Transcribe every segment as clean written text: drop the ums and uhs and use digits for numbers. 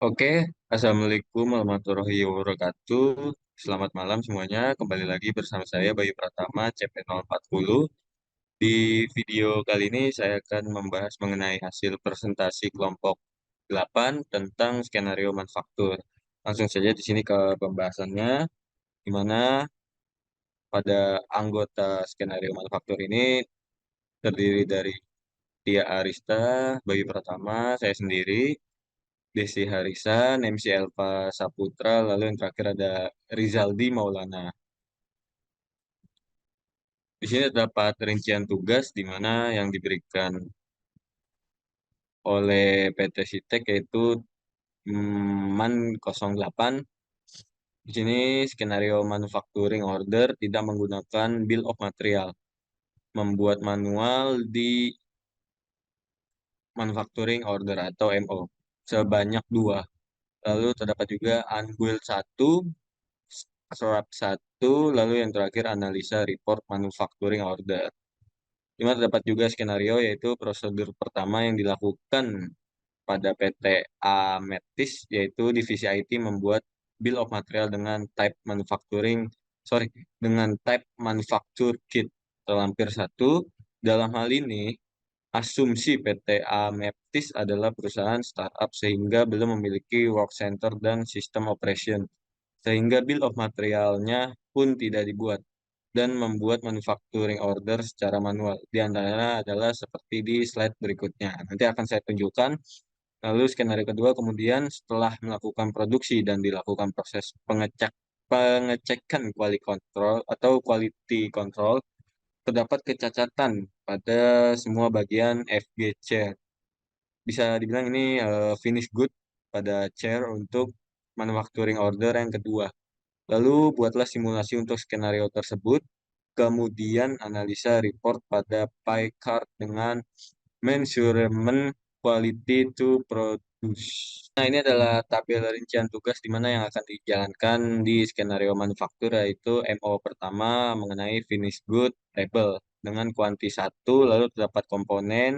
Oke, Assalamualaikum warahmatullahi wabarakatuh. Selamat malam semuanya. Kembali lagi bersama saya Bayu Pratama, CP040. Di video kali ini saya akan membahas mengenai hasil presentasi kelompok 8 tentang skenario manufaktur. Langsung saja di sini ke pembahasannya, di mana pada anggota skenario manufaktur ini terdiri dari Tia Arista, Bayu Pratama, saya sendiri, Desi Harisan, MC Elva Saputra, lalu yang terakhir ada Rizaldi Maulana. Di sini terdapat rincian tugas di mana yang diberikan oleh PT Sitek yaitu MAN 08. Di sini skenario manufacturing order tidak menggunakan bill of material, membuat manual di manufacturing order atau MO sebanyak dua. Lalu terdapat juga unbuild 1, Serap satu, lalu yang terakhir analisa report manufacturing order. Di mana terdapat juga skenario yaitu prosedur pertama yang dilakukan pada PT Ametis yaitu divisi IT membuat bill of material dengan dengan type manufacture kit terlampir satu. Dalam hal ini, asumsi PT Ametis adalah perusahaan startup sehingga belum memiliki work center dan sistem operation sehingga bill of materialnya pun tidak dibuat dan membuat manufacturing order secara manual. Di antaranya adalah seperti di slide berikutnya. Nanti akan saya tunjukkan. Lalu skenario kedua kemudian setelah melakukan produksi dan dilakukan proses pengecekan quality control, terdapat kecacatan pada semua bagian FG chair. Bisa dibilang ini finish good pada chair untuk manufacturing order yang kedua. Lalu buatlah simulasi untuk skenario tersebut, kemudian analisa report pada pie chart dengan measurement quality to produce. Nah, ini adalah tabel rincian tugas di mana yang akan dijalankan di skenario manufaktur yaitu MO pertama mengenai finish good table dengan kuanti satu, lalu terdapat komponen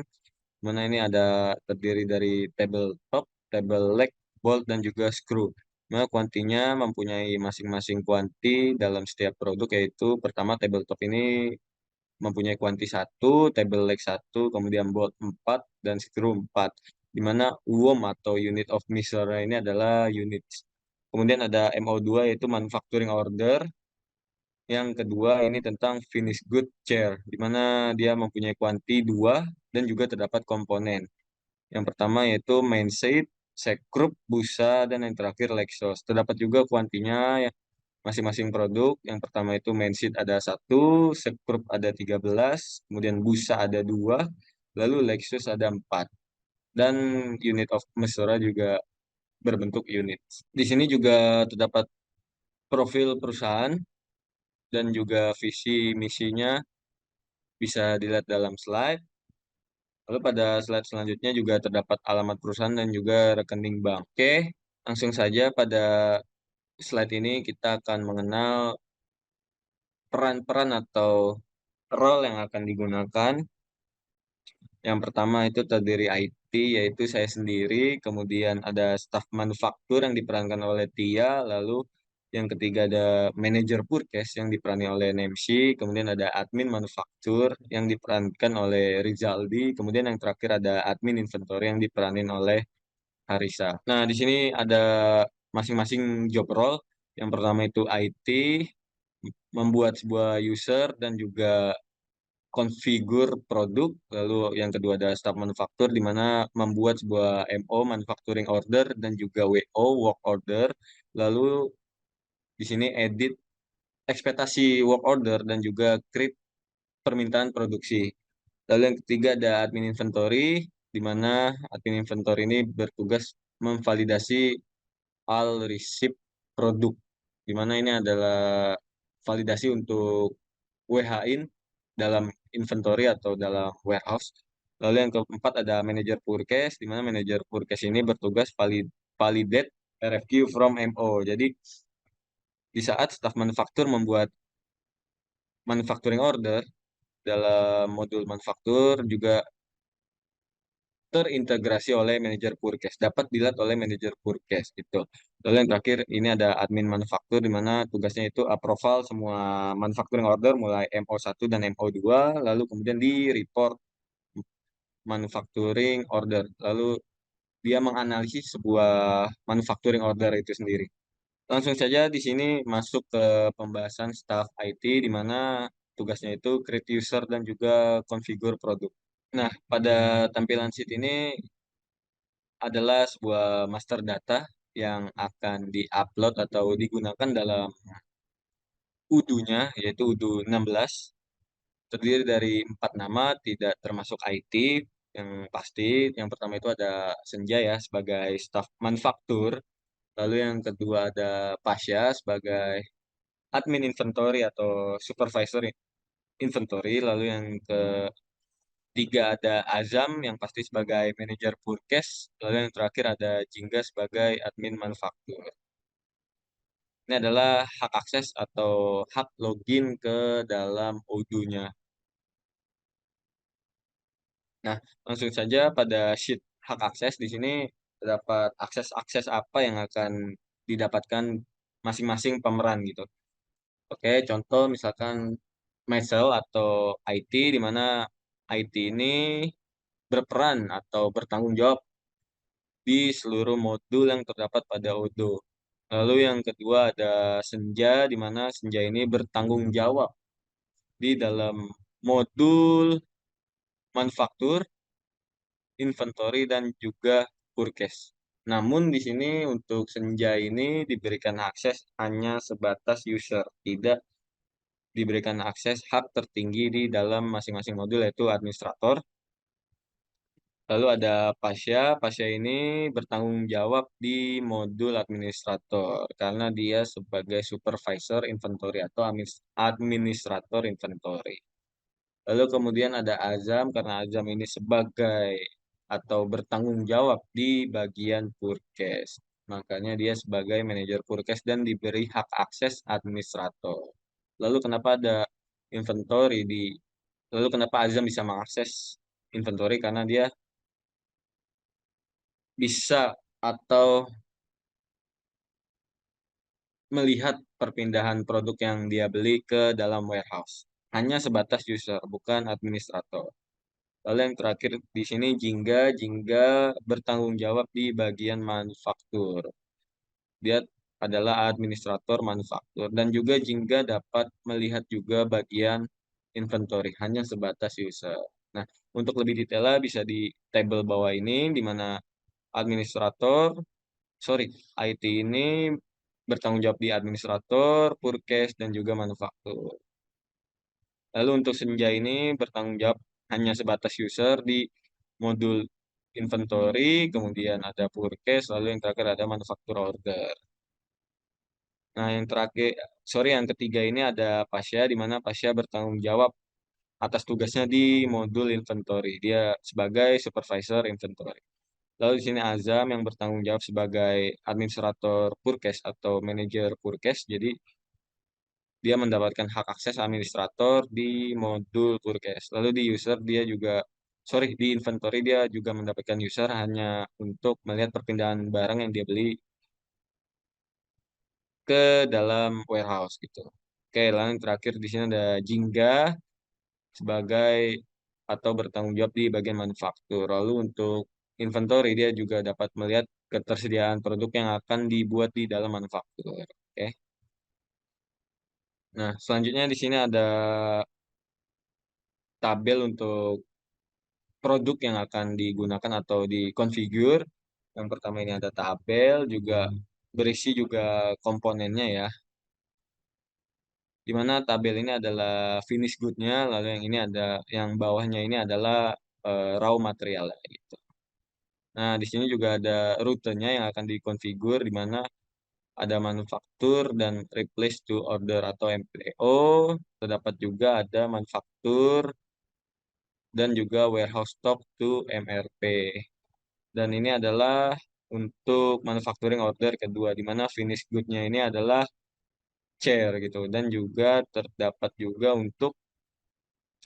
di mana ini ada terdiri dari table top, table leg, bolt, dan juga screw. Nah, kuantinya mempunyai masing-masing kuanti dalam setiap produk yaitu pertama table top ini mempunyai kuanti satu, table leg satu, kemudian bolt 4 dan screw 4. Di mana UOM atau unit of measure ini adalah unit. Kemudian ada MO2 yaitu manufacturing order. Yang kedua ini tentang finish good chair, di mana dia mempunyai kuanti 2 dan juga terdapat komponen. Yang pertama yaitu main seat, sekrup, busa, dan yang terakhir Lexus. Terdapat juga kuantinya ya, masing-masing produk. Yang pertama itu main seat ada satu, sekrup ada 13, kemudian busa ada dua, lalu Lexus ada 4. Dan unit of measure juga berbentuk unit. Di sini juga terdapat profil perusahaan dan juga visi misinya bisa dilihat dalam slide. Lalu pada slide selanjutnya juga terdapat alamat perusahaan dan juga rekening bank. Oke, langsung saja pada slide ini kita akan mengenal peran-peran atau role yang akan digunakan. Yang pertama itu terdiri IT, yaitu saya sendiri, kemudian ada staf manufaktur yang diperankan oleh Tia, lalu yang ketiga ada manajer purchase yang diperani oleh Nemsi, kemudian ada admin manufaktur yang diperankan oleh Rizaldi, kemudian yang terakhir ada admin inventory yang diperanin oleh Harisa. Nah, di sini ada masing-masing job role. Yang pertama itu IT, membuat sebuah user dan juga konfigur produk, lalu yang kedua ada staf manufaktur di mana membuat sebuah MO manufacturing order dan juga WO work order, lalu di sini edit ekspektasi work order dan juga create permintaan produksi. Lalu yang ketiga ada admin inventory di mana admin inventory ini bertugas memvalidasi all receipt produk, di mana ini adalah validasi untuk WH-in dalam inventory atau dalam warehouse. Lalu yang keempat ada manajer purchase, di mana manajer purchase ini bertugas validate RFQ from MO. Jadi di saat staf manufaktur membuat manufacturing order dalam modul manufaktur juga terintegrasi oleh manajer Purkes, dapat dilihat oleh manajer Purkes gitu. Lalu yang terakhir ini ada admin manufaktur di mana tugasnya itu approval semua manufacturing order mulai MO1 dan MO2, lalu kemudian di report manufacturing order. Lalu dia menganalisis sebuah manufacturing order itu sendiri. Langsung saja di sini masuk ke pembahasan staff IT di mana tugasnya itu create user dan juga configure produk. Nah, pada tampilan sheet ini adalah sebuah master data yang akan diupload atau digunakan dalam UDU-nya, yaitu UDU 16. Terdiri dari 4 nama, tidak termasuk IT, yang pasti. Yang pertama itu ada Senja ya, sebagai staff manufaktur. Lalu yang kedua ada Pasya sebagai admin inventory atau supervisor inventory. Lalu yang ketiga ada Azam yang pasti sebagai manajer Purkes. Lalu yang terakhir ada Jingga sebagai admin manufaktur. Ini adalah hak akses atau hak login ke dalam Odoo-nya. Nah, langsung saja pada sheet hak akses di sini terdapat akses-akses apa yang akan didapatkan masing-masing pemeran gitu. Oke, contoh misalkan Mysel atau IT di mana IT ini berperan atau bertanggung jawab di seluruh modul yang terdapat pada Odoo. Lalu yang kedua ada Senja di mana Senja ini bertanggung jawab di dalam modul manufaktur, inventory, dan juga purkes. Namun di sini untuk Senja ini diberikan akses hanya sebatas user, tidak diberikan akses hak tertinggi di dalam masing-masing modul yaitu administrator. Lalu ada Pasya. Pasya ini bertanggung jawab di modul administrator karena dia sebagai supervisor inventory atau administrator inventory. Lalu kemudian ada Azam karena Azam ini sebagai atau bertanggung jawab di bagian Purkes. Makanya dia sebagai manajer Purkes dan diberi hak akses administrator. Lalu kenapa ada inventory di Lalu kenapa Azam bisa mengakses inventory karena dia bisa atau melihat perpindahan produk yang dia beli ke dalam warehouse. Hanya sebatas user, bukan administrator. Lalu yang terakhir di sini Jingga bertanggung jawab di bagian manufaktur. Dia adalah administrator manufaktur dan juga Jingga dapat melihat juga bagian inventory hanya sebatas user. Nah, untuk lebih detailnya bisa di tabel bawah ini di mana administrator, sorry, IT ini bertanggung jawab di administrator, purkes, dan juga manufaktur. Lalu untuk Senja ini bertanggung jawab hanya sebatas user di modul inventory, kemudian ada purchase, lalu yang terakhir ada manufaktur order. Nah, yang terakhir, sorry, yang ketiga ini ada Pasya, di mana Pasya bertanggung jawab atas tugasnya di modul inventory. Dia sebagai supervisor inventory. Lalu di sini Azam yang bertanggung jawab sebagai administrator purchase atau manajer purchase. Jadi dia mendapatkan hak akses administrator di modul purchase. Lalu di user dia juga, sorry, di inventory dia juga mendapatkan user hanya untuk melihat perpindahan barang yang dia beli ke dalam warehouse gitu. Oke, lalu yang terakhir di sini ada Jingga sebagai atau bertanggung jawab di bagian manufaktur. Lalu untuk inventory dia juga dapat melihat ketersediaan produk yang akan dibuat di dalam manufaktur. Oke. Nah, selanjutnya di sini ada tabel untuk produk yang akan digunakan atau dikonfigur. Yang pertama ini ada tabel, juga berisi juga komponennya ya. Di mana tabel ini adalah finish good-nya, lalu yang ini ada yang bawahnya ini adalah raw material gitu. Nah, di sini juga ada rutenya yang akan dikonfigur di mana ada manufaktur dan replace to order atau MPO. Terdapat juga ada manufaktur dan juga warehouse stock to MRP. Dan ini adalah untuk manufacturing order kedua, di mana finish good-nya ini adalah chair gitu. Dan juga terdapat juga untuk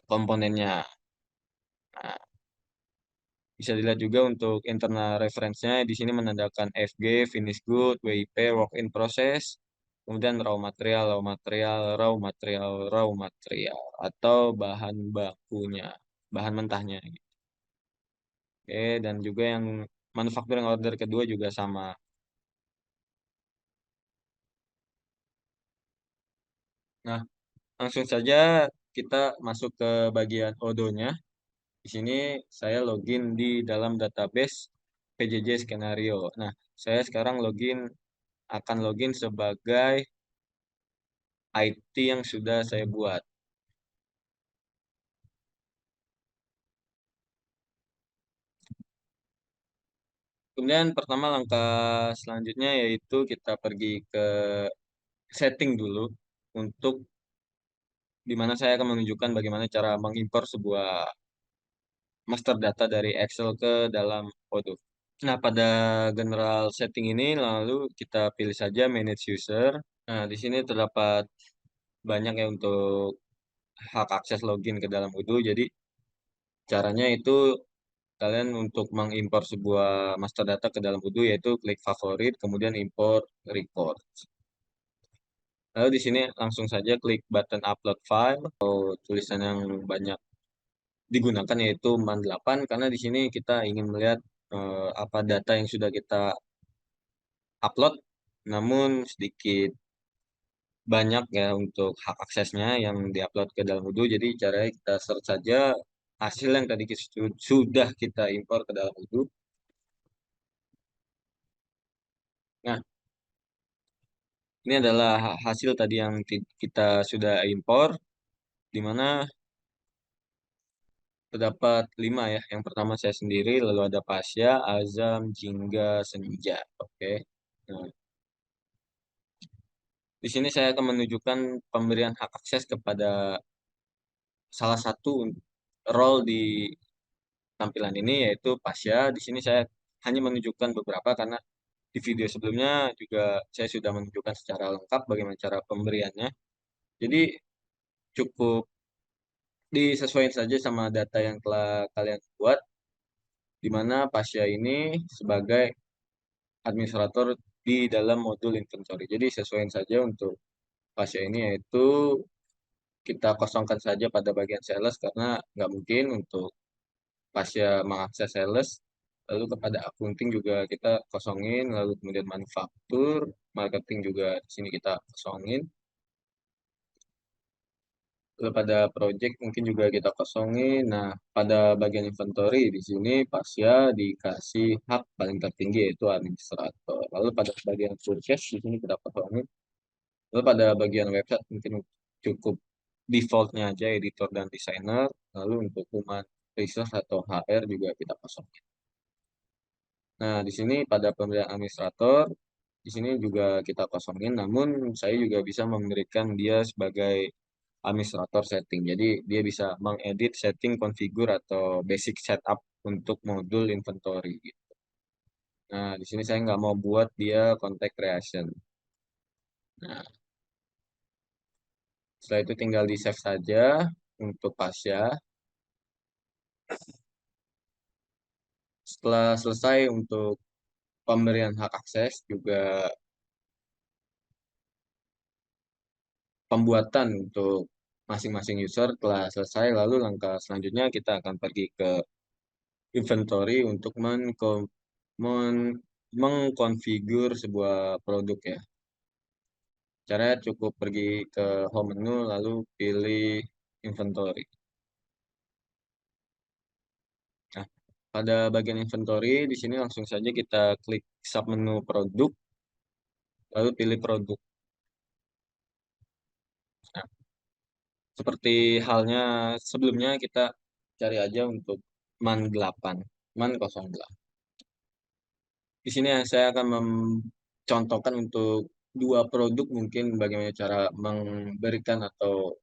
komponennya. Nah, Bisa dilihat juga untuk internal reference-nya di sini menandakan FG, finish good, WIP, work in process, kemudian raw material, raw material atau bahan bakunya, bahan mentahnya. Oke, dan juga yang manufacturing order kedua juga sama. Nah, langsung saja kita masuk ke bagian Odo-nya. Di sini saya login di dalam database PJJ Skenario. Nah, saya sekarang akan login sebagai IT yang sudah saya buat. Kemudian pertama langkah selanjutnya yaitu kita pergi ke setting dulu untuk di mana saya akan menunjukkan bagaimana cara mengimpor sebuah master data dari Excel ke dalam Odoo. Nah, pada general setting ini lalu kita pilih saja manage user. Nah, di sini terdapat banyak ya untuk hak akses login ke dalam Odoo. Jadi caranya itu kalian untuk mengimpor sebuah master data ke dalam Odoo yaitu klik favorit, kemudian import report. Lalu di sini langsung saja klik button upload file atau tulisan yang banyak digunakan yaitu MAN8 karena di sini kita ingin melihat apa data yang sudah kita upload namun sedikit banyak ya untuk hak aksesnya yang diupload ke dalam Odoo. Jadi caranya kita search saja hasil yang tadi sudah kita impor ke dalam Odoo. Nah, ini adalah hasil tadi yang kita sudah impor, di mana terdapat 5 ya. Yang pertama saya sendiri, lalu ada Pasya, Azam, Jingga, Senja. Oke. Nah, di sini saya akan menunjukkan pemberian hak akses kepada salah satu role di tampilan ini yaitu Pasya. Di sini saya hanya menunjukkan beberapa karena di video sebelumnya juga saya sudah menunjukkan secara lengkap bagaimana cara pemberiannya. Jadi cukup disesuaikan saja sama data yang telah kalian buat, di mana Pasya ini sebagai administrator di dalam modul inventory. Jadi sesuaikan saja untuk Pasya ini yaitu kita kosongkan saja pada bagian sales karena nggak mungkin untuk Pasya mengakses sales. Lalu kepada accounting juga kita kosongin, lalu kemudian manufaktur, marketing juga di sini kita kosongin. Lalu pada project mungkin juga kita kosongin. Nah, pada bagian inventory di sini Pasya dikasih hak paling tertinggi yaitu administrator. Lalu pada bagian purchase di sini kita kosongin. Lalu pada bagian website mungkin cukup defaultnya aja editor dan desainer. Lalu untuk human resource atau HR juga kita kosongin. Nah, di sini pada pemilihan administrator, di sini juga kita kosongin, namun saya juga bisa memberikan dia sebagai administrator setting. Jadi dia bisa mengedit setting, configure atau basic setup untuk modul inventory gitu. Nah, di sini saya nggak mau buat dia contact creation. Nah, setelah itu tinggal di save saja untuk Pasya. Setelah selesai untuk pemberian hak akses juga pembuatan untuk masing-masing user telah selesai, lalu langkah selanjutnya kita akan pergi ke inventory untuk mengkonfigur sebuah produk ya. Caranya cukup pergi ke home menu lalu pilih inventory. Nah, pada bagian inventory di sini langsung saja kita klik submenu produk lalu pilih produk. Nah, seperti halnya sebelumnya kita cari aja untuk MAN 8, MAN 08. Di sini saya akan mencontohkan untuk dua produk mungkin bagaimana cara memberikan atau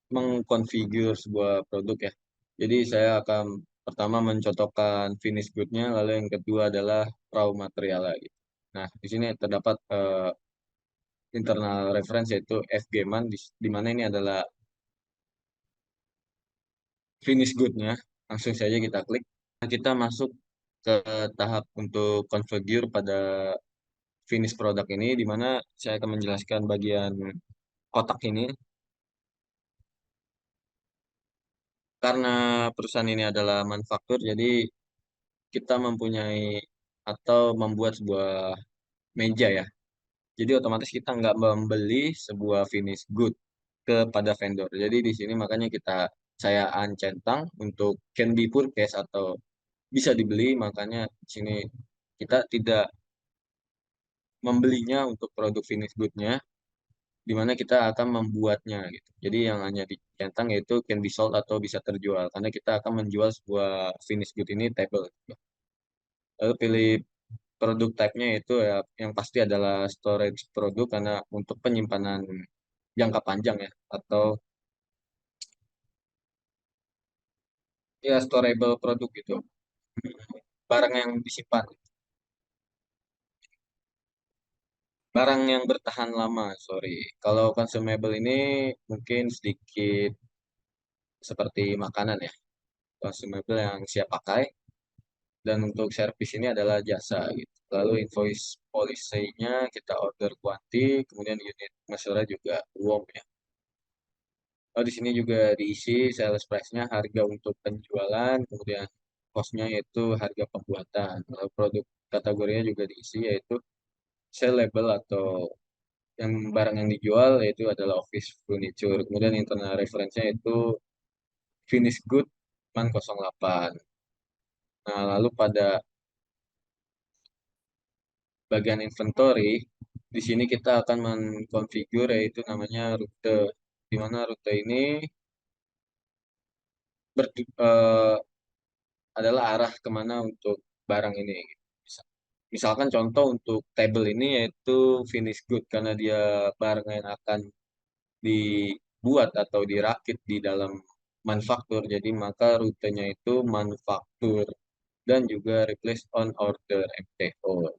mengkonfigur sebuah produk ya. Jadi saya akan pertama mencontohkan finish good-nya, lalu yang kedua adalah raw material lagi. Nah, di sini terdapat internal reference yaitu FGMAN, di mana ini adalah finish good-nya. Langsung saja kita klik. kita masuk ke tahap untuk configure pada finish produk ini, di mana saya akan menjelaskan bagian kotak ini. Karena perusahaan ini adalah manufaktur, jadi kita mempunyai atau membuat sebuah meja ya. Jadi otomatis kita nggak membeli sebuah finish good kepada vendor. Jadi di sini makanya saya centang untuk can be purchased atau bisa dibeli, makanya di sini kita tidak membelinya untuk produk finish good-nya, di mana kita akan membuatnya gitu. Jadi yang hanya dicentang yaitu can be sold atau bisa terjual, karena kita akan menjual sebuah finish good ini table. Lalu pilih produk type-nya itu ya yang pasti adalah storage produk karena untuk penyimpanan jangka panjang ya atau ya storable produk gitu. Barang yang disimpan, barang yang bertahan lama, sorry. Kalau consumable ini mungkin sedikit seperti makanan ya, consumable yang siap pakai. Dan untuk servis ini adalah jasa gitu. Lalu invoice policy-nya kita order quantity, kemudian unit measure juga warm ya. Lalu di sini juga diisi sales price-nya, harga untuk penjualan, kemudian cost-nya yaitu harga pembuatan. Lalu produk kategorinya juga diisi yaitu sale label atau yang barang yang dijual yaitu adalah office furniture. Kemudian internal reference-nya itu finish good 808. Nah, lalu pada bagian inventory, di sini kita akan mengkonfigur yaitu namanya rute. Di mana rute ini adalah arah kemana untuk barang ini. Misalkan contoh untuk table ini yaitu finish good karena dia barang yang akan dibuat atau dirakit di dalam manufaktur. Jadi maka rutenya itu manufaktur dan juga replace on order MTO.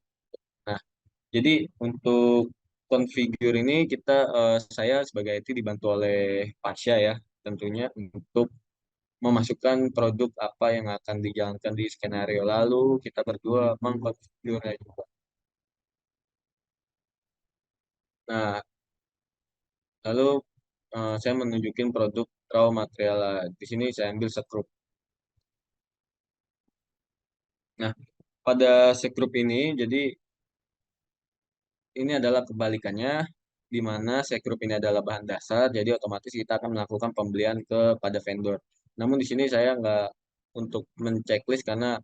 Nah, jadi untuk configure ini saya sebagai IT dibantu oleh Pasha ya tentunya untuk memasukkan produk apa yang akan dijalankan di skenario lalu kita berdua mengkonfigurnya juga. Nah, lalu saya menunjukin produk raw material. Di sini saya ambil sekrup. Nah, pada sekrup ini jadi ini adalah kebalikannya di mana sekrup ini adalah bahan dasar, jadi otomatis kita akan melakukan pembelian kepada vendor. Namun di sini saya nggak untuk menceklis karena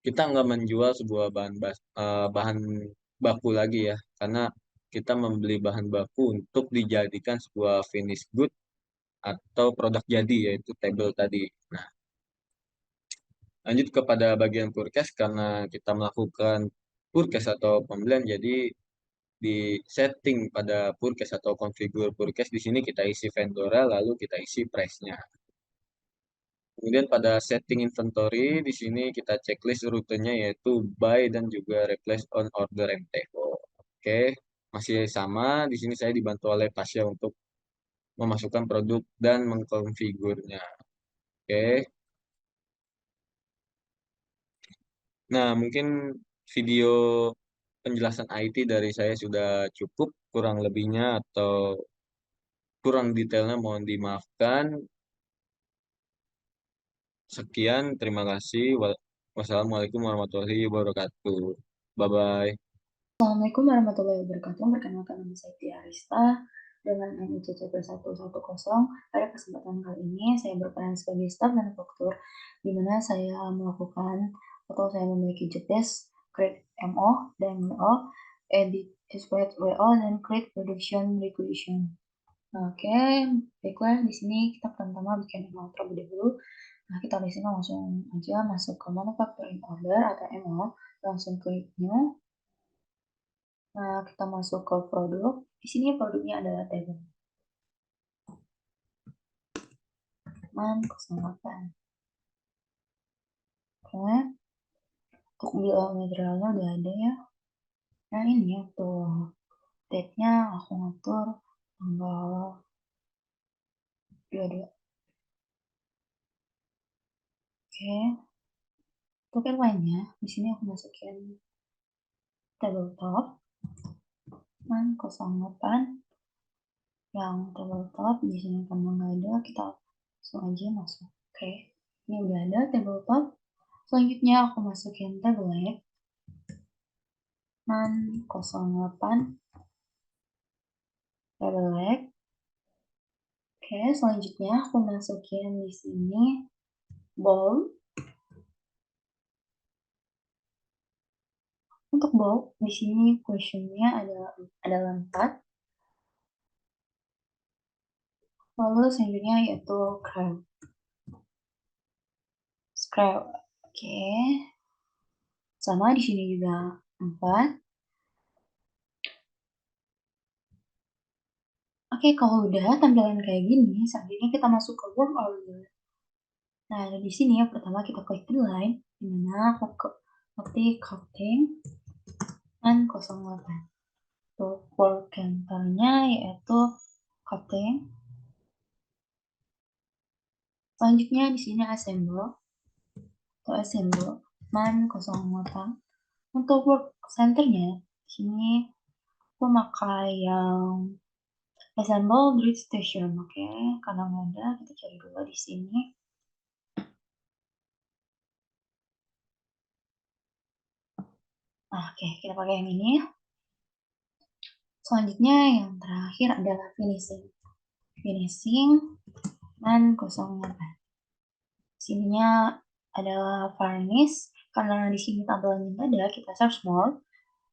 kita nggak menjual sebuah bahan baku lagi ya, karena kita membeli bahan baku untuk dijadikan sebuah finish good atau produk jadi yaitu table tadi. Nah, lanjut kepada bagian purchase karena kita melakukan purchase atau pembelian, jadi di setting pada purchase atau configure purchase di sini kita isi vendornya lalu kita isi price-nya. Kemudian pada setting inventory di sini kita checklist rutenya yaitu buy dan juga replace on order MTO. Oke, masih sama. Di sini saya dibantu oleh Pasya untuk memasukkan produk dan mengkonfigurnya. Oke. Nah, mungkin video penjelasan IT dari saya sudah cukup, kurang lebihnya atau kurang detailnya mohon dimaafkan. Sekian, terima kasih. Wassalamualaikum warahmatullahi wabarakatuh. Bye bye. Assalamualaikum warahmatullahi wabarakatuh. Perkenalkan nama saya Tia Arista dengan NICC B110. Pada kesempatan kali ini saya berperan sebagai staf manufaktur di mana saya melakukan atau saya memiliki job desk create MO dan WO, edit exploit WO dan create production regulation. Oke, baiklah di sini kita pertama bikin MO terlebih dahulu. Nah, kita di sini langsung aja masuk ke manufacturing order atau MO, langsung klik new. Nah, kita masuk ke produk. Di sini produknya adalah table. Man 08. Oke, untuk bill materialnya udah ada ya. Nah, ini ya tuh. Date-nya aku ngatur tanggal 22. Oke. Untuk lainnya, di sini aku masukin tabletop dan 08 yang tabletop di sini karena nggak ada, kita langsung aja masuk. Oke, ini udah ada tabletop. Selanjutnya aku masukin tablet dan 08 tablet. Oke, selanjutnya aku masukin di sini bowl. Untuk bowl di sini questionnya adalah 4. Lalu selanjutnya yaitu scrap. Oke, sama di sini juga 4. Oke, kalau udah tampilan kayak gini, selanjutnya kita masuk ke work order. Nah, di sini yang pertama kita klik di line, di mana aku ketik cutting dan 08. Untuk work counternya yaitu cutting. Selanjutnya di sini assemble atau assemble man 08. Untuk work centernya di sini aku pakai yang assemble grid station. Oke, karena nggak ada kita cari dulu di sini. Nah, oke, kita pakai yang ini. Selanjutnya yang terakhir adalah finishing. Finishing man 08. Sininya adalah varnish. Karena di sini tampilannya nggak ada, kita search more.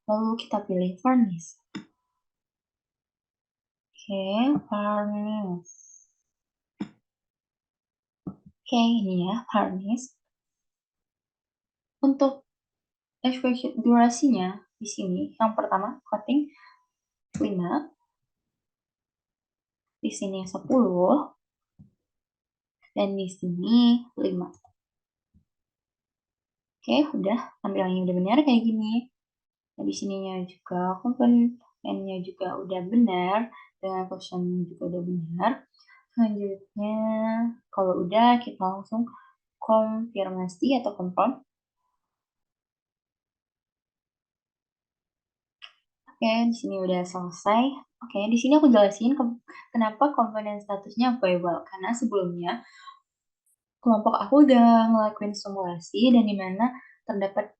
Lalu kita pilih varnish. Oke, varnish. Oke, ini ya, varnish. Untuk exposure durasinya di sini, yang pertama coating 5, di sini 10, dan di sini 5. Oke, udah tampilannya udah benar kayak gini. Nah, di sininya juga komponennya juga udah benar, dengan versionnya juga udah benar. Selanjutnya, kalau udah kita langsung konfirmasi atau confirm. Oke, di sini udah selesai. Oke, di sini aku jelasin kenapa komponen statusnya available. Karena sebelumnya kelompok aku udah ngelakuin simulasi dan di mana terdapat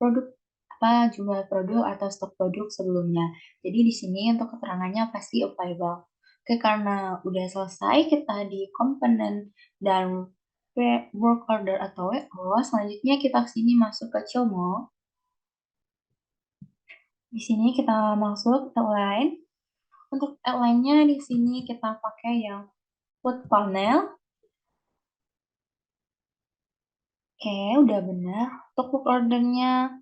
jumlah produk atau stok produk sebelumnya. Jadi di sini untuk keterangannya pasti available. Oke, karena udah selesai kita di komponen dan work order atau WO, selanjutnya kita sini masuk ke chill mode. Di sini kita masuk outline. Untuk outline-nya di sini kita pakai yang food panel. Oke, udah benar. Untuk work order-nya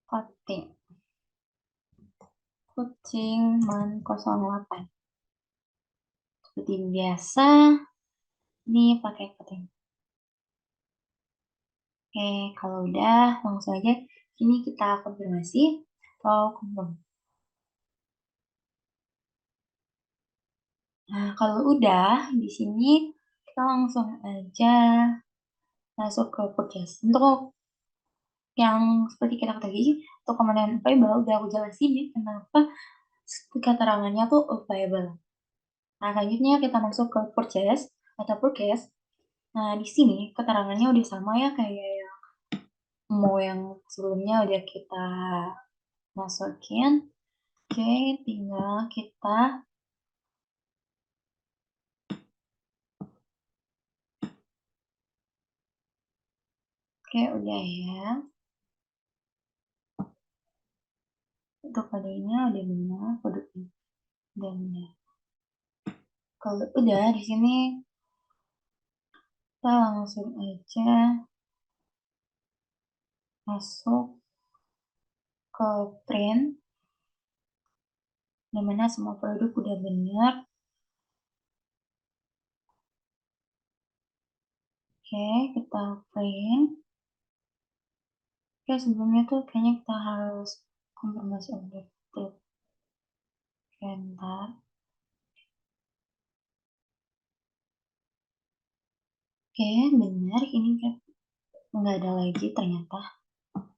cutting. Kucing man 08. Seperti biasa, ini pakai cutting. Oke, kalau udah langsung aja sini kita konfirmasi atau confirm. Nah, kalau udah di sini kita langsung aja masuk ke purchase. Untuk yang seperti kita tadi, untuk komponen available udah aku jelasin ya kenapa keterangannya tuh available. Nah, selanjutnya kita masuk ke purchase atau purchase. Nah, di sini keterangannya udah sama ya kayak yang sebelumnya udah kita masukin. Oke, tinggal kita oke udah ya. Untuk kodenya udah benar, produknya udah benar. Kalau udah di sini kita langsung aja masuk ke print, dimana semua produk udah benar. Oke, kita print. Oke, sebelumnya tuh kayaknya kita harus konfirmasi objektif. Bentar. Oke, benar. Ini kan nggak ada lagi ternyata.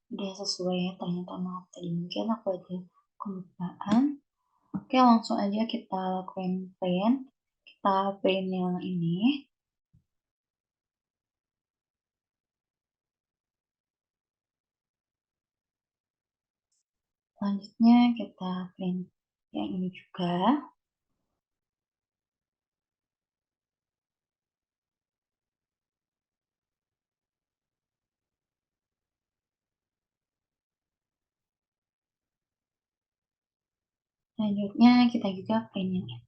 Udah sesuai ya, ternyata maaf tadi mungkin aku ada kelupaan. Oke, langsung aja kita lakuin print. Kita print yang ini. Selanjutnya kita print yang ini juga. Selanjutnya kita juga print yang ini.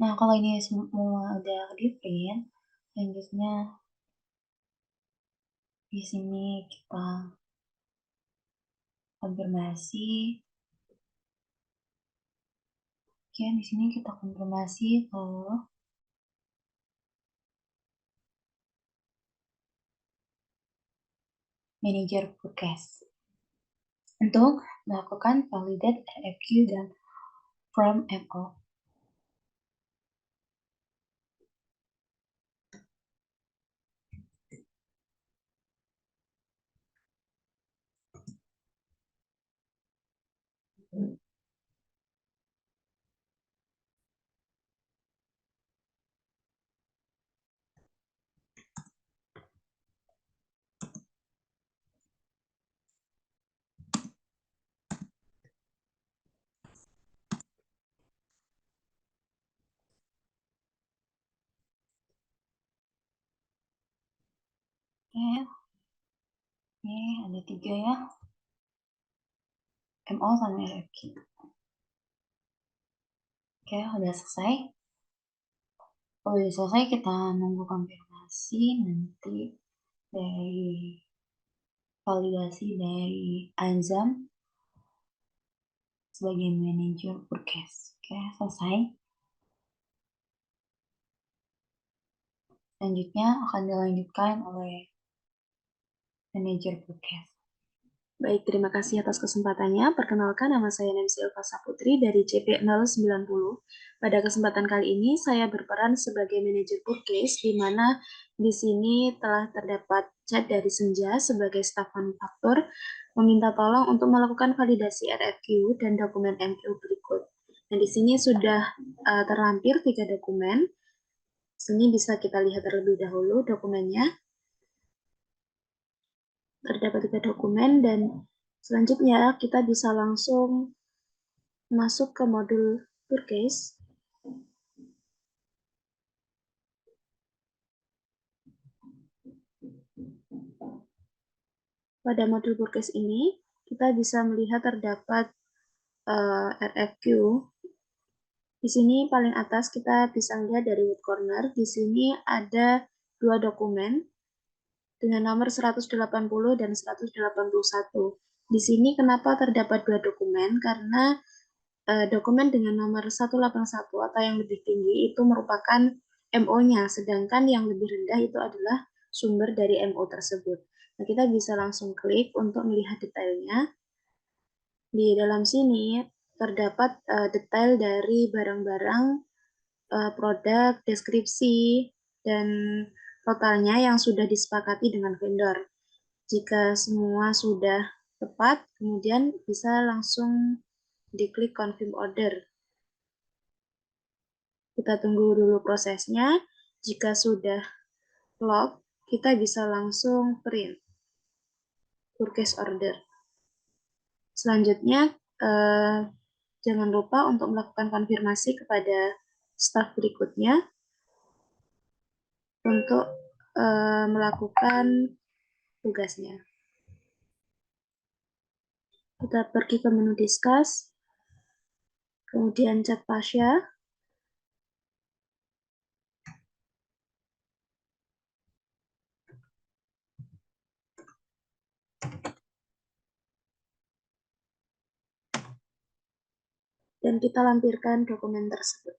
Nah, kalau ini semua udah di print, selanjutnya di sini kita konfirmasi. Oke, di sini kita konfirmasi kalau manajer forecast untuk melakukan validate RFQ dan from MO. Oke, ini ada 3 ya, MO sama RFQ. Oke, udah selesai. Kalau udah selesai, kita nunggu konfirmasi nanti dari validasi dari Azam sebagai manajer forecast. Oke, selesai. Selanjutnya akan dilanjutkan oleh manajer forecast. Baik, terima kasih atas kesempatannya. Perkenalkan, nama saya Nancy Elva Saputri dari CP090. Pada kesempatan kali ini, saya berperan sebagai manajer forecast, di mana di sini telah terdapat chat dari Senja sebagai staf manufaktur, meminta tolong untuk melakukan validasi RFQ dan dokumen MQ berikut. Nah, di sini sudah terlampir 3 dokumen. Di sini bisa kita lihat terlebih dahulu dokumennya. Terdapat 3 dokumen dan selanjutnya kita bisa langsung masuk ke modul purchase. Pada modul purchase ini kita bisa melihat terdapat RFQ. Di sini paling atas kita bisa melihat dari wood corner. Di sini ada 2 dokumen dengan nomor 180 dan 181. Di sini kenapa terdapat 2 dokumen? Karena dokumen dengan nomor 181 atau yang lebih tinggi itu merupakan MO-nya, sedangkan yang lebih rendah itu adalah sumber dari MO tersebut. Nah, kita bisa langsung klik untuk melihat detailnya. Di dalam sini terdapat detail dari barang-barang, produk, deskripsi, dan totalnya yang sudah disepakati dengan vendor. Jika semua sudah tepat, kemudian bisa langsung diklik confirm order. Kita tunggu dulu prosesnya. Jika sudah log, kita bisa langsung print purchase order. Selanjutnya, jangan lupa untuk melakukan konfirmasi kepada staf berikutnya untuk melakukan tugasnya. Kita pergi ke menu discuss, kemudian chat Pasha, dan kita lampirkan dokumen tersebut.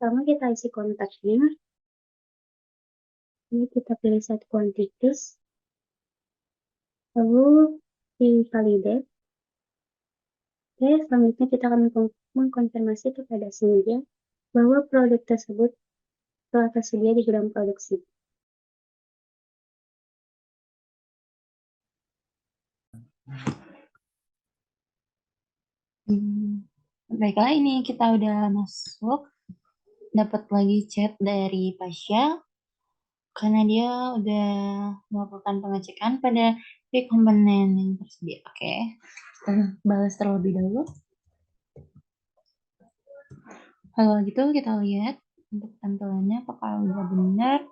Pertama kita isi kontaknya. Ini kita pilih set quantities. Lalu pilih validate. Oke, selanjutnya kita akan mengkonfirmasi kepada Senja bahwa produk tersebut telah tersedia di gudang produksi. Baiklah, ini kita udah masuk. Dapat lagi chat dari Pasha karena dia udah melakukan pengecekan pada komponen yang tersedia. Oke, kita balas terlebih dahulu. Kalau gitu kita lihat untuk tampilannya apakah udah benar.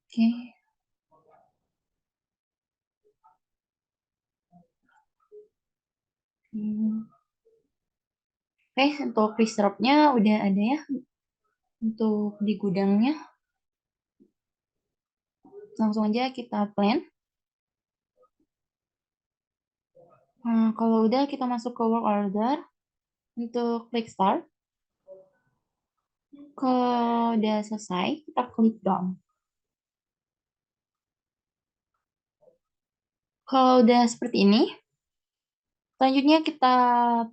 Oke. Oke, untuk reserve-nya udah ada ya untuk di gudangnya. Langsung aja kita plan. Nah, kalau udah kita masuk ke work order untuk klik start. Kalau udah selesai, kita klik done. Kalau udah seperti ini, selanjutnya kita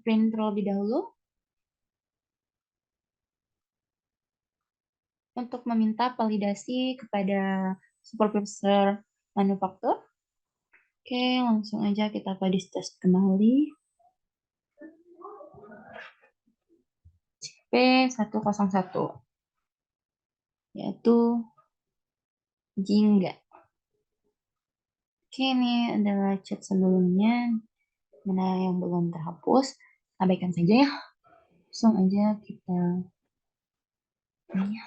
print terlebih dahulu untuk meminta validasi kepada supervisor manufaktur. Oke, langsung aja kita validasi test kembali. P101, yaitu Jingga. Oke, ini adalah chat sebelumnya. Mana yang belum terhapus, abaikan saja ya. Langsung aja kita ini ya.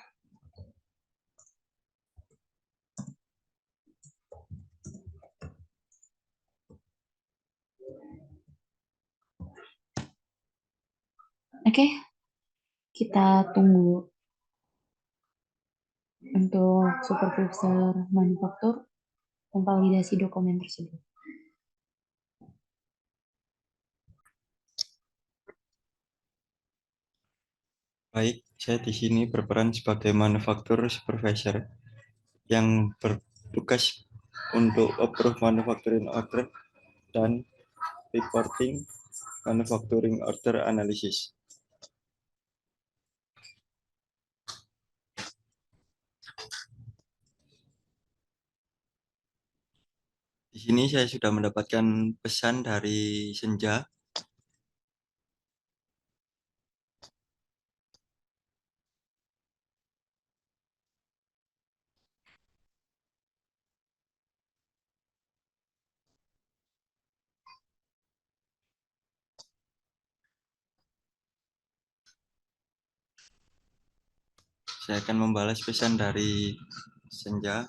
Oke, kita tunggu untuk supervisor manufaktur memvalidasi dokumen tersebut. Baik, saya di sini berperan sebagai manufaktur supervisor yang bertugas untuk approve manufacturing order dan reporting manufacturing order analysis. Di sini saya sudah mendapatkan pesan dari Senja. Saya akan membalas pesan dari Senja.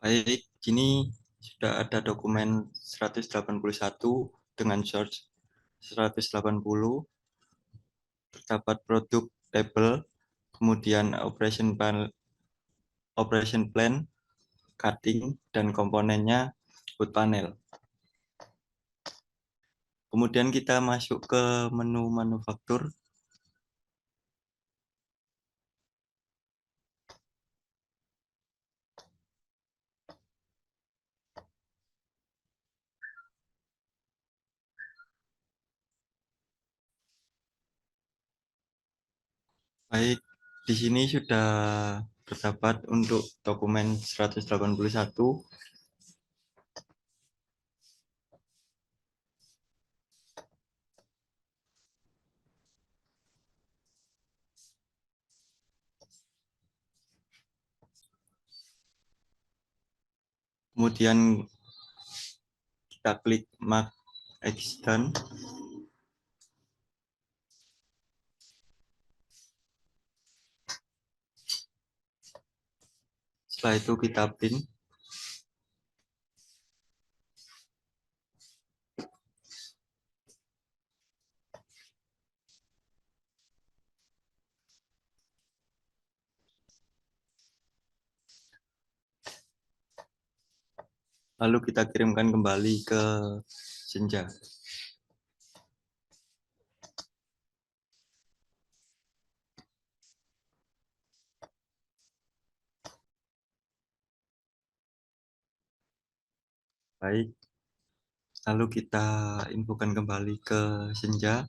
Baik, kini sudah ada dokumen 181 dengan source 180, terdapat produk label, kemudian operation plan, cutting, dan komponennya wood panel. Kemudian kita masuk ke menu manufaktur. Baik, di sini sudah terdapat untuk dokumen 181. Kemudian kita klik Mark Extend. Setelah itu kita print. Lalu kita kirimkan kembali ke Senja. Baik, lalu kita infokan kembali ke Senja.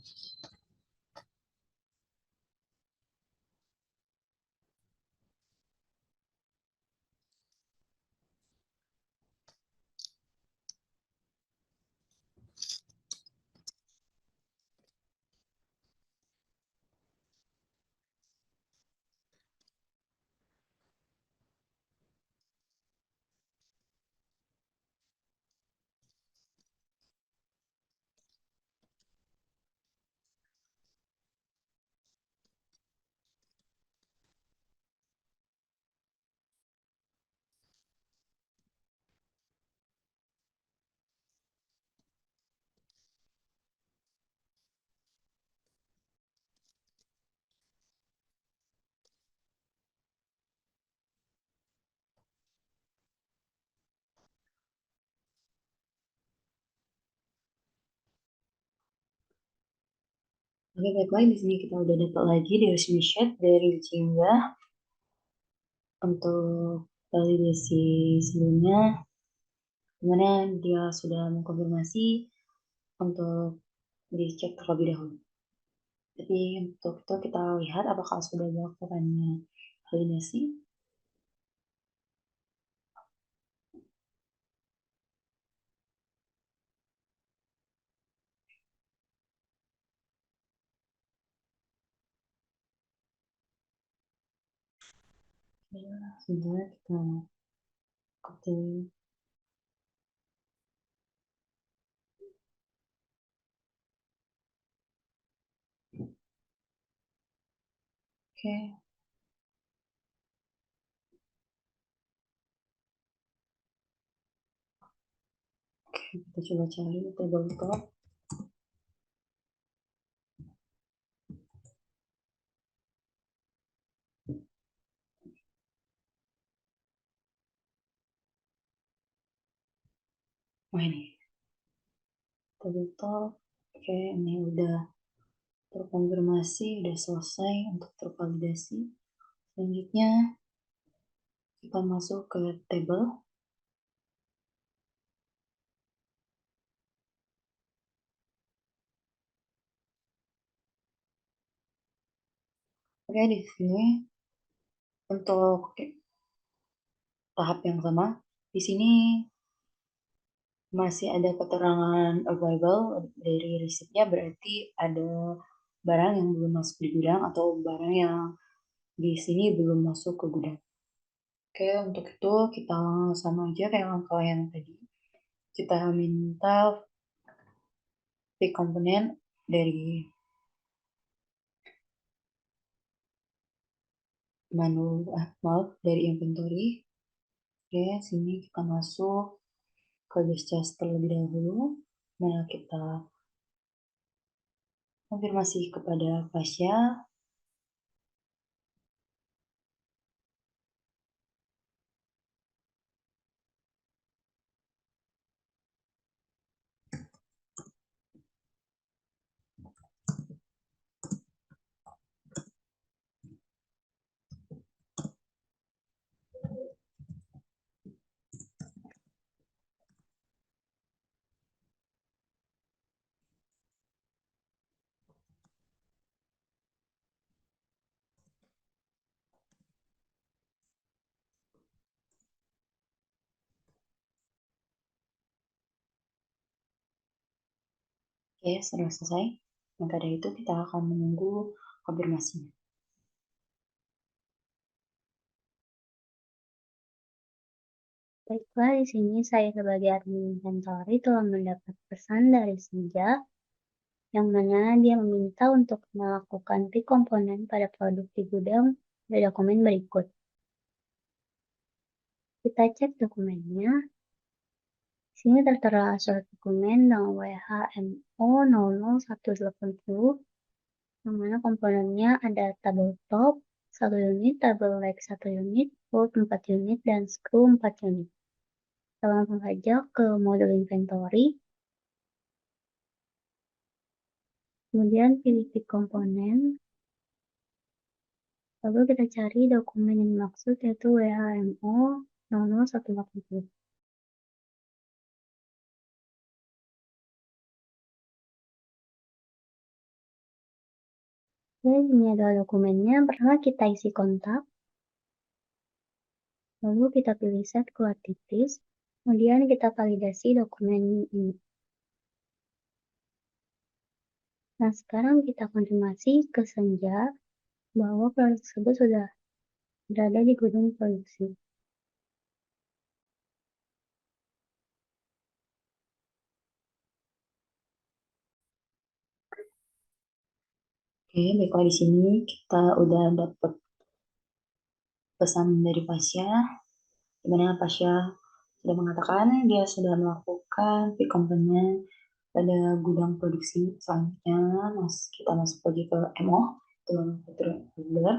Oke, baiklah. Di sini kita udah dapat lagi di screenshot dari Jingga untuk validasi sebelumnya, dimana dia sudah mengkonfirmasi untuk dicek terlebih dahulu. Jadi untuk itu kita lihat apakah sudah dilakukannya validasi. Ya, sebentar kita copy. Oke. Oke, kita coba cari table top. Wah, ini table top. Oke, ini udah terkonfirmasi, udah selesai untuk tervalidasi. Selanjutnya kita masuk ke table. Oke, di sini untuk tahap yang sama, di sini masih ada keterangan arrival dari receipt-nya, berarti ada barang yang belum masuk di gudang atau barang yang di sini belum masuk ke gudang. Oke, untuk itu kita sama aja kayak langkah yang tadi. Kita minta pick komponen dari maaf, dari inventory. Oke, sini kita masuk ke list chest terlebih dahulu. Nah, kita konfirmasi kepada Pasya. Oke, sudah selesai. Maka dari itu kita akan menunggu konfirmasinya. Baiklah, di sini saya sebagai admin inventory telah mendapat pesan dari Senja, yang mana dia meminta untuk melakukan pick komponen pada produk di gudang pada dokumen berikut. Kita cek dokumennya. Di sini tertera surat dokumen dengan WHMO 00180, yang mana komponennya ada tabletop 1 unit, table leg 1 unit, bolt 4 unit, dan screw 4 unit. Kita langsung saja ke modul inventory. Kemudian pilih pick komponen. Lalu kita cari dokumen yang dimaksud, yaitu WHMO 00180. Oke, ini adalah dokumennya. Pertama kita isi kontak. Lalu kita pilih set keluar titis. Kemudian kita validasi dokumen ini. Nah, sekarang kita konfirmasi ke Senja bahwa produk tersebut sudah berada di gudang produksi. Oke, baiklah, di sini kita udah dapat pesan dari Pasya, di mana Pasya sudah mengatakan dia sudah melakukan pick komponen pada gudang produksi. Selanjutnya kita masuk lagi ke MO, itu manufacturing order.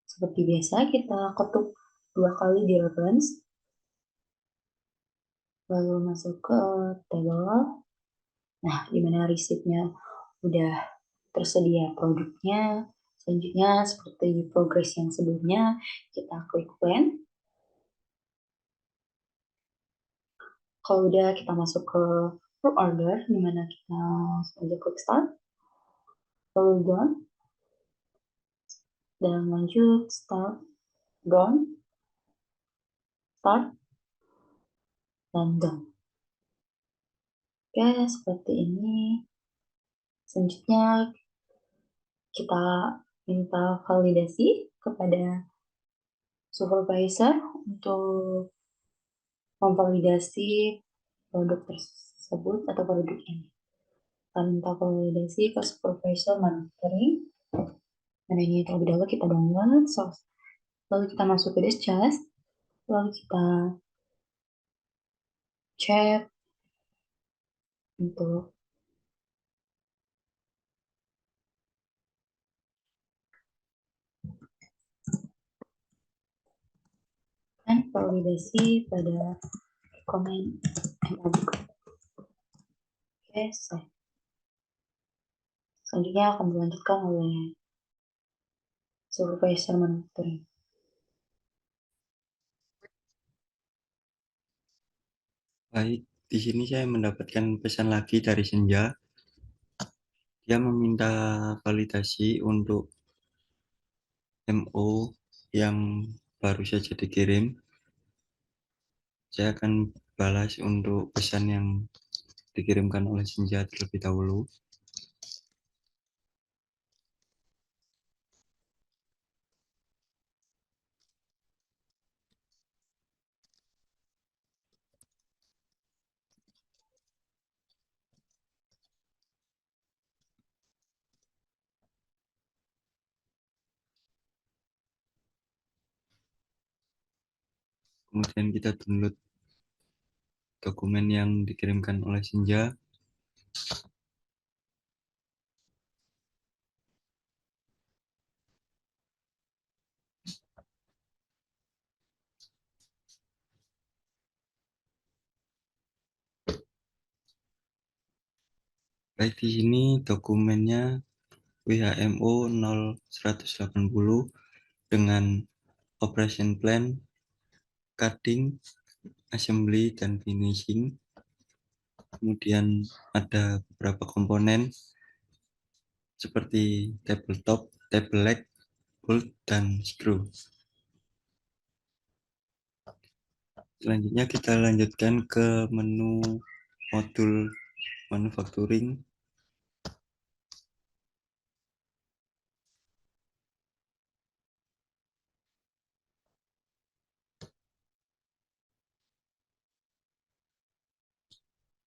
Seperti biasa kita ketuk 2 kali di reference, lalu masuk ke table. Nah, di mana receipt-nya udah tersedia produknya. Selanjutnya seperti progress yang sebelumnya, kita klik plan. Kalau udah, kita masuk ke work order, di mana kita saja klik start, lalu done, dan lanjut start, done, start, dan done. Oke, seperti ini. Selanjutnya kita minta validasi kepada supervisor untuk memvalidasi produk tersebut atau produk ini. Kita minta validasi ke supervisor manufacturing. Nah, ini terlebih dahulu kita download source. Lalu kita masuk ke discharge. Lalu kita cek untuk validasi pada komen MOB. Oke, selesai. Selanjutnya akan dilanjutkan oleh supervisor manufacturing. Baik, di sini saya mendapatkan pesan lagi dari Senja. Dia meminta validasi untuk MO yang baru saja dikirim. Saya akan balas untuk pesan yang dikirimkan oleh Senja terlebih dahulu. Kemudian kita download dokumen yang dikirimkan oleh Senja. Baik, di sini dokumennya WHMO 0180 dengan operation plan, cutting, assembly, dan finishing. Kemudian ada beberapa komponen seperti tabletop, table leg, bolt, dan screw. Selanjutnya kita lanjutkan ke menu modul manufacturing.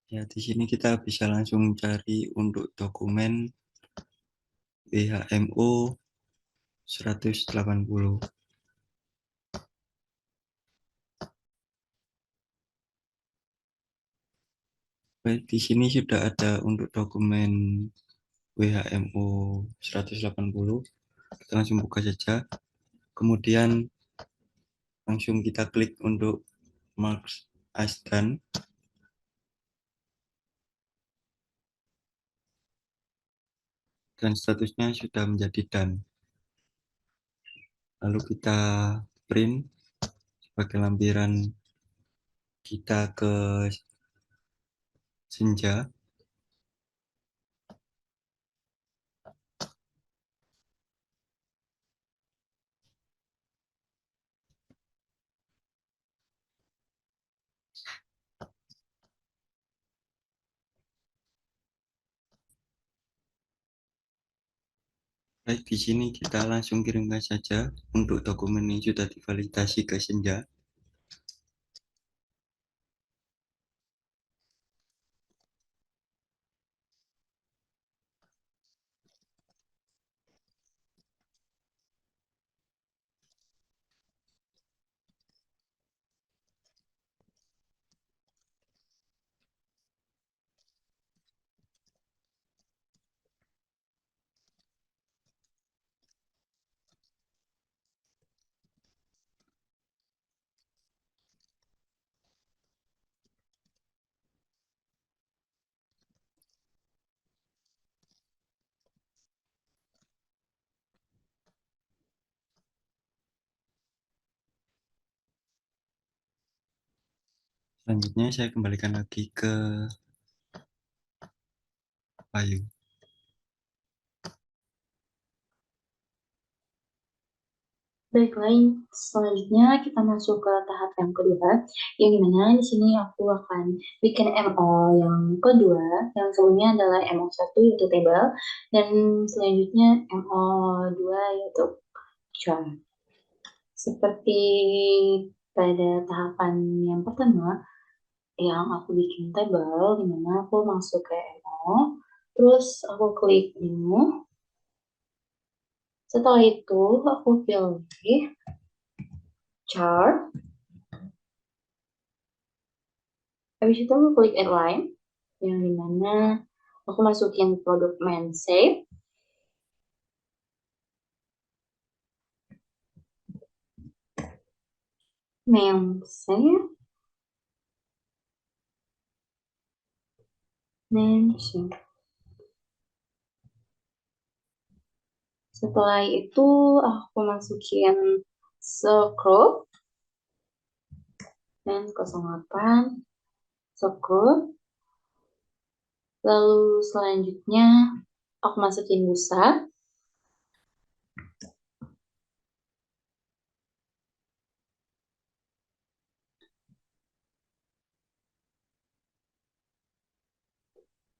Ya, di sini kita bisa langsung cari untuk dokumen WHMO 180. Baik, di sini sudah ada untuk dokumen WHMO 180. Kita langsung buka saja. Kemudian langsung kita klik untuk marks as done. Dan statusnya sudah menjadi done. Lalu kita print sebagai lampiran kita ke Senja. Baik, di sini kita langsung kirimkan saja untuk dokumen ini sudah divalidasi ke Senja. Selanjutnya saya kembalikan lagi ke Bayu. Baiklah, selanjutnya kita masuk ke tahap yang kedua, yang dimana di sini aku akan bikin MO yang kedua, yang sebelumnya adalah MO1 yaitu table, dan selanjutnya MO2 yaitu chart. Seperti pada tahapan yang pertama, yang aku bikin table, dimana aku masuk ke MO, terus aku klik new. Setelah itu aku pilih chart. Habis itu aku klik align, yang dimana aku masukin produk ManSafe. ManSafe. Setelah itu aku masukin scrub dan 08 scrub. Lalu selanjutnya aku masukin busa.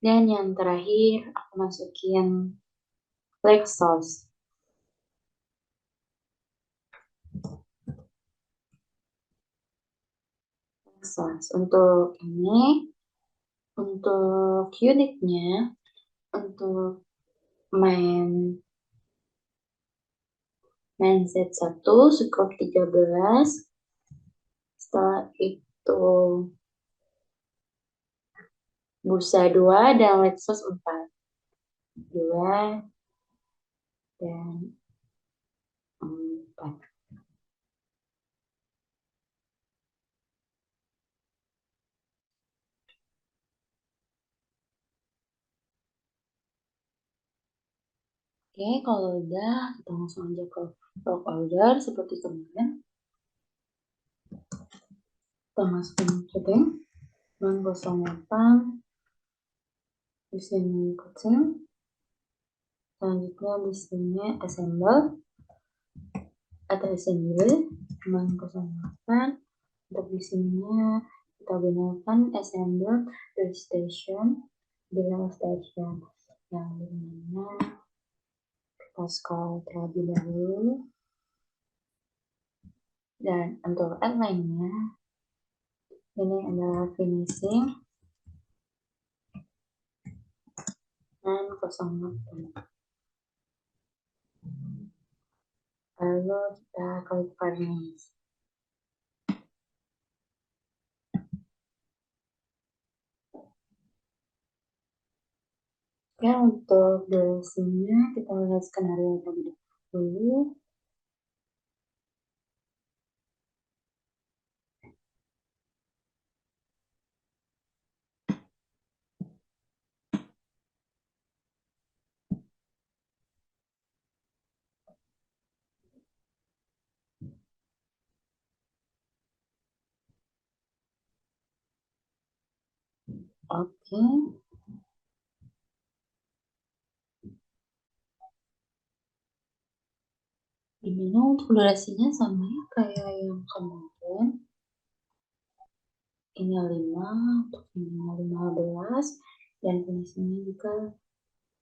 Dan yang terakhir aku masukin Lexos. Untuk ini, untuk unitnya, untuk mindset 1, scrub 13, setelah itu busa 2 dan Lexos 4. 2 dan 4. Oke, kalau udah, kita langsung aja ke log order seperti kemarin. Kita masukin setting 908, di sini kucing, selanjutnya di sini assemble atau assembly 908 Untuk di sini kita gunakan assemble the station, below station, yang dimana kita scroll terlebih dahulu, dan untuk outline-nya ini adalah finishing dan 08. Lalu kita klik furnish. Oke, untuk durasinya kita lihat skenario terlebih dahulu. Oke. Dimana untuk durasinya sama ya kayak yang kemarin. Ini 5, untuk ini 15, dan finishingnya juga,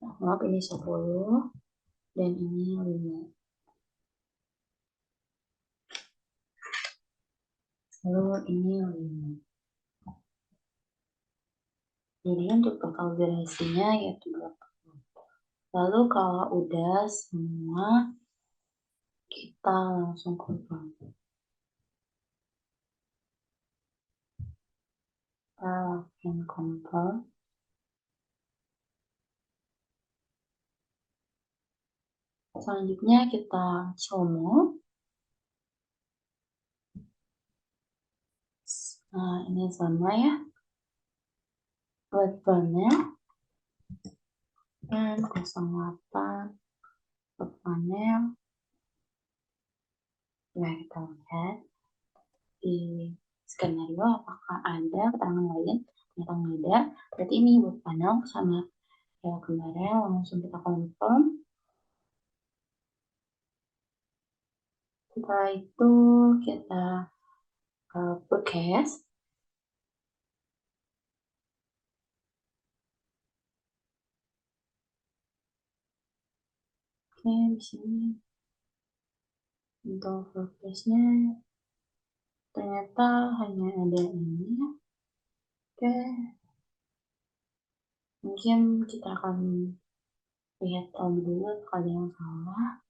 maaf ini 10, dan ini 5. Lalu ini 5. Jadi untuk total durasinya yaitu 20. Lalu kalau udah semua, kita langsung confirm. Kita akan confirm. Selanjutnya kita coba. Nah, ini sama ya. Buat panel dan 08 buat panel. Nah, kita lihat di skenario apakah ada keterangan lain. Ternyata nggak ada. Berarti ini buat panel sama kayak kemarin. Langsung kita confirm. Setelah itu kita broadcast. Oke, di sini untuk broadcastnya ternyata hanya ada ini ya. Oke, mungkin kita akan lihat dulu kalau yang salah.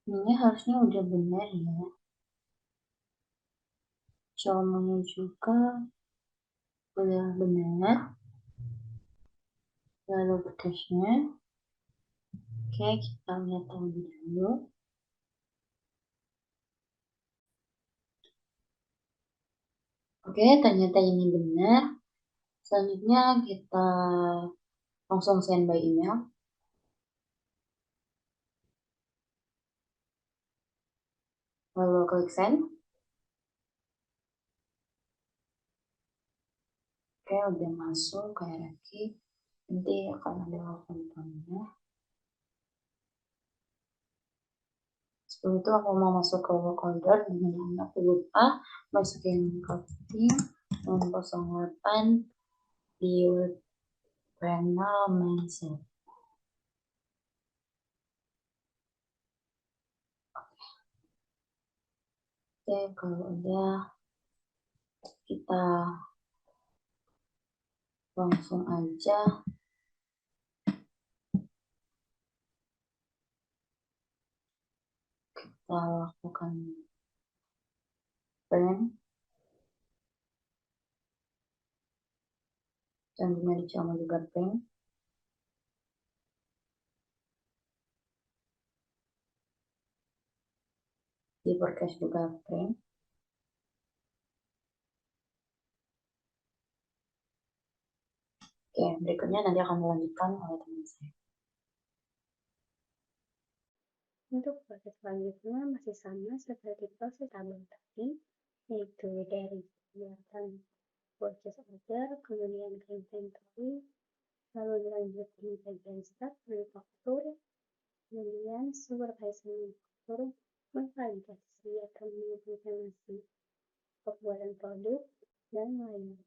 Ini harusnya udah benar ya. Coba juga udah benar. Lalu bekasnya. Oke, kita lihat terlebih dahulu. Oke, ternyata ini benar. Selanjutnya kita langsung send by email. Lalu klik send. Oke, udah masuk ke hierarki. Nanti akan ada kontennya. Sebelum itu aku mau masuk ke folder dengan aku lupa masukin coding 08 di panel mindset. Oke, kalau udah kita langsung aja kita lakukan print. Selanjutnya dicoba juga print. Di forecast juga print. Oke, berikutnya nanti akan dilanjutkan oleh teman saya. Untuk proses selanjutnya masih sama seperti proses tabel tadi, yaitu dari kegiatan purchase order, kemudian ke inventory, lalu dilanjut di bagian staf manufaktur, kemudian supervisor manufaktur memvalidasi atau mengimplementasi pembuatan produk dan lainnya.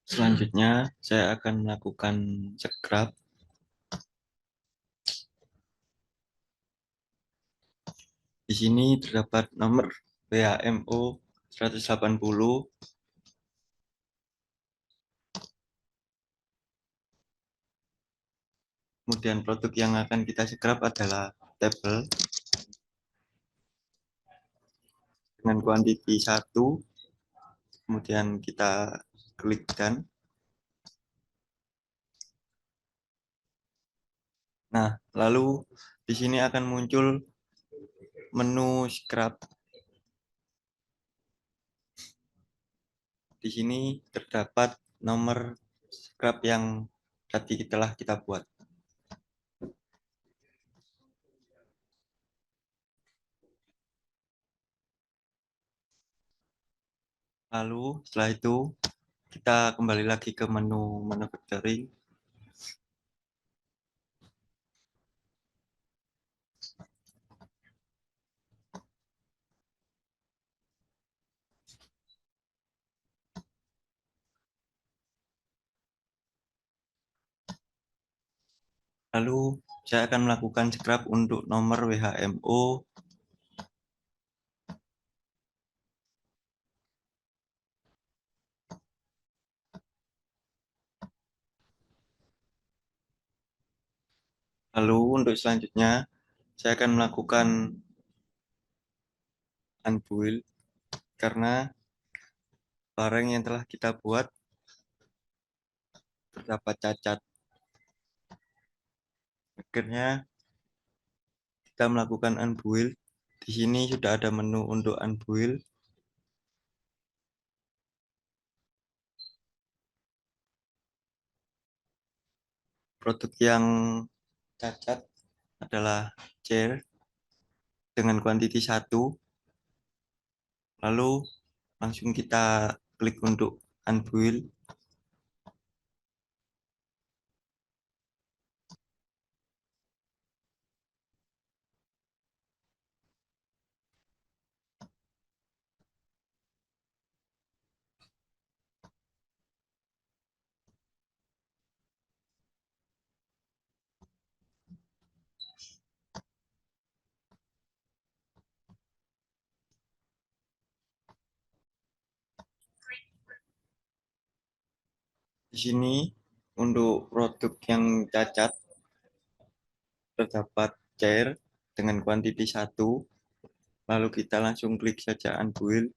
Selanjutnya, saya akan melakukan scrub. Di sini terdapat nomor WHMO 180. Kemudian produk yang akan kita scrub adalah tabel dengan kuantiti 1. Kemudian kita klik dan. Nah, lalu di sini akan muncul menu scrub. Di sini terdapat nomor scrub yang tadi telah kita buat. Lalu setelah itu kita kembali lagi ke menu manufacturing. Lalu saya akan melakukan scrub untuk nomor WHMO. Lalu untuk selanjutnya saya akan melakukan unbuild karena barang yang telah kita buat terdapat cacat. Akhirnya kita melakukan unbuild. Di sini sudah ada menu untuk unbuild. Produk yang cacat adalah chair dengan kuantiti 1. Lalu langsung kita klik untuk unbuild. Di sini untuk produk yang cacat terdapat chair dengan kuantiti 1. Lalu kita langsung klik saja unbuild.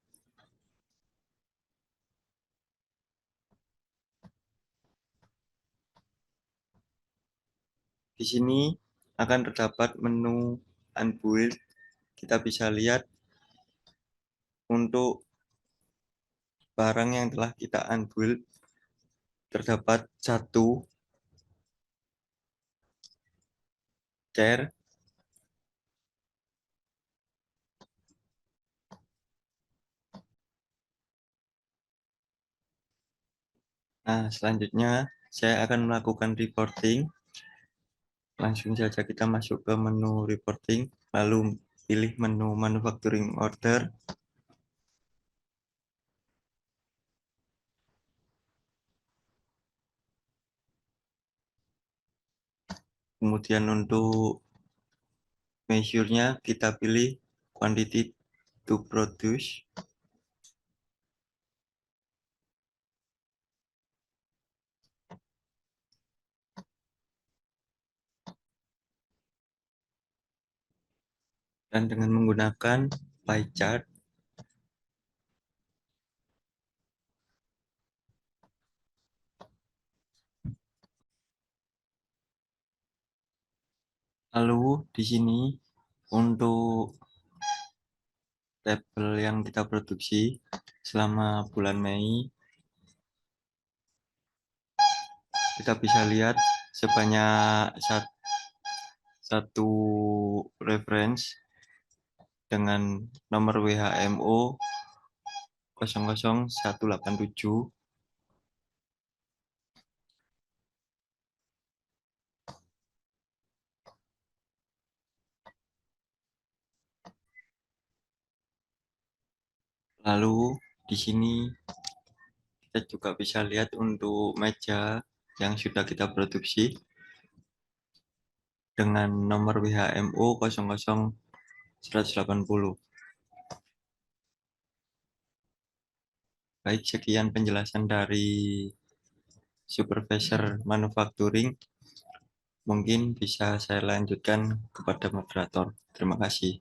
Di sini akan terdapat menu unbuild. Kita bisa lihat untuk barang yang telah kita unbuild terdapat 1 chair. Nah, selanjutnya saya akan melakukan reporting. Langsung saja kita masuk ke menu reporting, lalu pilih menu manufacturing order. Kemudian untuk measure-nya kita pilih quantity to produce. Dan dengan menggunakan pie chart, lalu di sini untuk tabel yang kita produksi selama bulan Mei, kita bisa lihat sebanyak satu reference dengan nomor WHMO 00187. Lalu di sini kita juga bisa lihat untuk meja yang sudah kita produksi dengan nomor WHMO 00180. Baik, sekian penjelasan dari Supervisor Manufacturing. Mungkin bisa saya lanjutkan kepada moderator. Terima kasih.